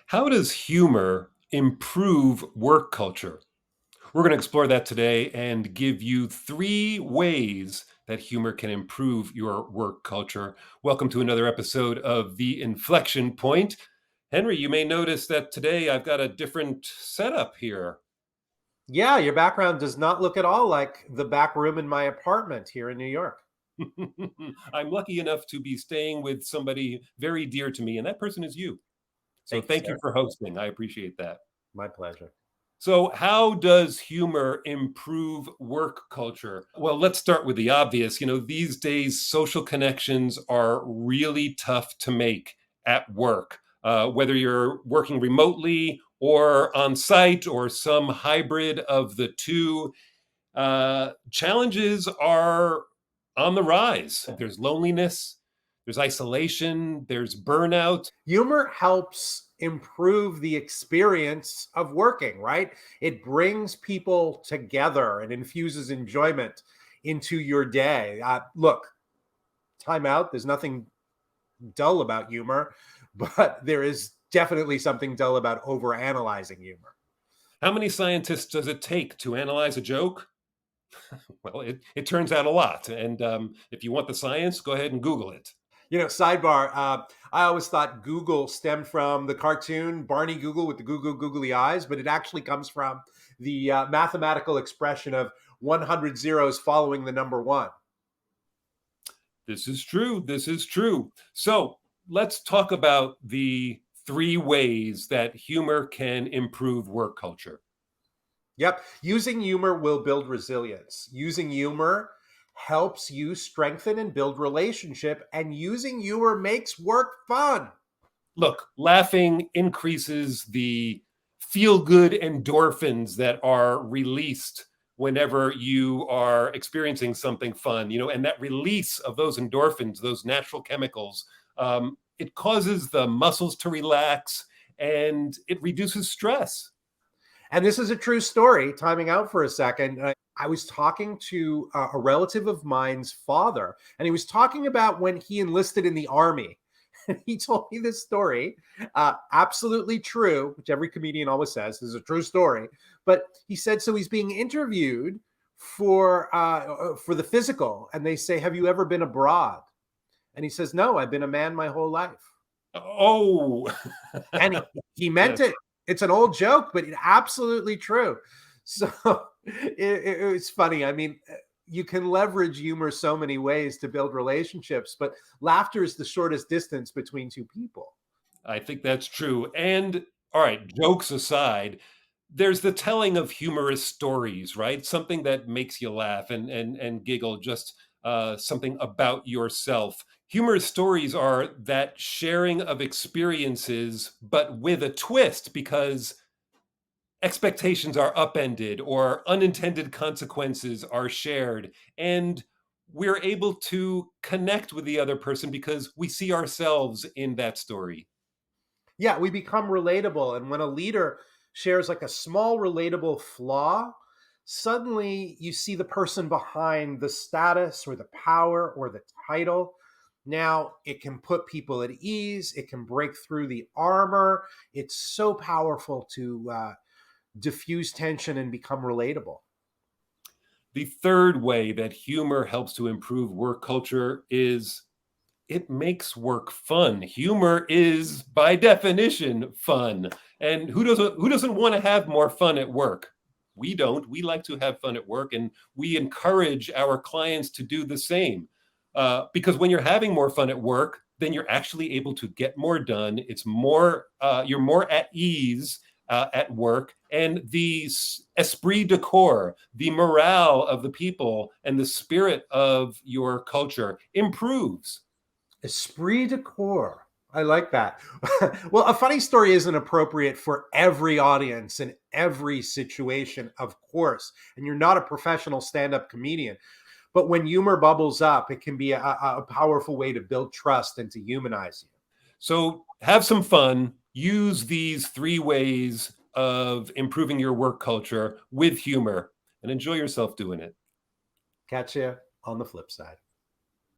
How does humor improve work culture? We're going to explore that today and give you three ways that humor can improve your work culture. Welcome to another episode of The Inflection Point. Henry, you may notice that today I've got a different setup here. Yeah, your background does not look at all like the back room in my apartment here in New York. I'm lucky enough to be staying with somebody very dear to me, and that person is you. So Thank you, thank you sir. for hosting. I appreciate that. My pleasure. So, how does humor improve work culture? Well, let's start with the obvious. These days, social connections are really tough to make at work, whether you're working remotely or on site or some hybrid of the two. Challenges are on the rise. There's loneliness, there's isolation, there's burnout. Humor helps improve the experience of working, right? It brings people together and infuses enjoyment into your day. Look, time out. There's nothing dull about humor, but there is definitely something dull about overanalyzing humor. How many scientists does it take to analyze a joke? Well, it turns out a lot. And if you want the science, go ahead and Google it. Sidebar. I always thought Google stemmed from the cartoon Barney Google with the googly eyes, but it actually comes from the mathematical expression of 100 zeros following the number one. This is true. This is true. So let's talk about the three ways that humor can improve work culture. Yep. Using humor will build resilience. Using humor helps you strengthen and build relationship, and using humor makes work fun. Look, laughing increases the feel good endorphins that are released whenever you are experiencing something fun, and that release of those endorphins, those natural chemicals, it causes the muscles to relax and it reduces stress. And this is a true story. Timing out for a second. I was talking to a relative of mine's father, and he was talking about when he enlisted in the army. And he told me this story, absolutely true, which every comedian always says this is a true story. But he said so. He's being interviewed for the physical, and they say, "Have you ever been abroad?" And he says, "No, I've been a man my whole life." Oh, And he meant yes. it. It's an old joke, but absolutely true. So it's funny. I mean, you can leverage humor so many ways to build relationships, but laughter is the shortest distance between two people. I think that's true. And all right, jokes aside, there's the telling of humorous stories, right? Something that makes you laugh and giggle, just something about yourself. Humorous stories are that sharing of experiences, but with a twist because expectations are upended or unintended consequences are shared. And we're able to connect with the other person because we see ourselves in that story. Yeah, we become relatable. And when a leader shares like a small relatable flaw, suddenly you see the person behind the status or the power or the title. Now it can put people at ease, it can break through the armor. It's so powerful to diffuse tension and become relatable. The third way that humor helps to improve work culture is it makes work fun. Humor is by definition fun. And who doesn't want to have more fun at work? We don't. We like to have fun at work and we encourage our clients to do the same. Because when you're having more fun at work, then you're actually able to get more done. It's more you're more at ease at work, and the esprit de corps, the morale of the people, and the spirit of your culture improves. Esprit de corps. I like that. Well, a funny story isn't appropriate for every audience in every situation, of course. And you're not a professional stand up comedian. But when humor bubbles up, it can be a powerful way to build trust and to humanize you. So have some fun. Use these three ways of improving your work culture with humor and enjoy yourself doing it. Catch you on the flip side.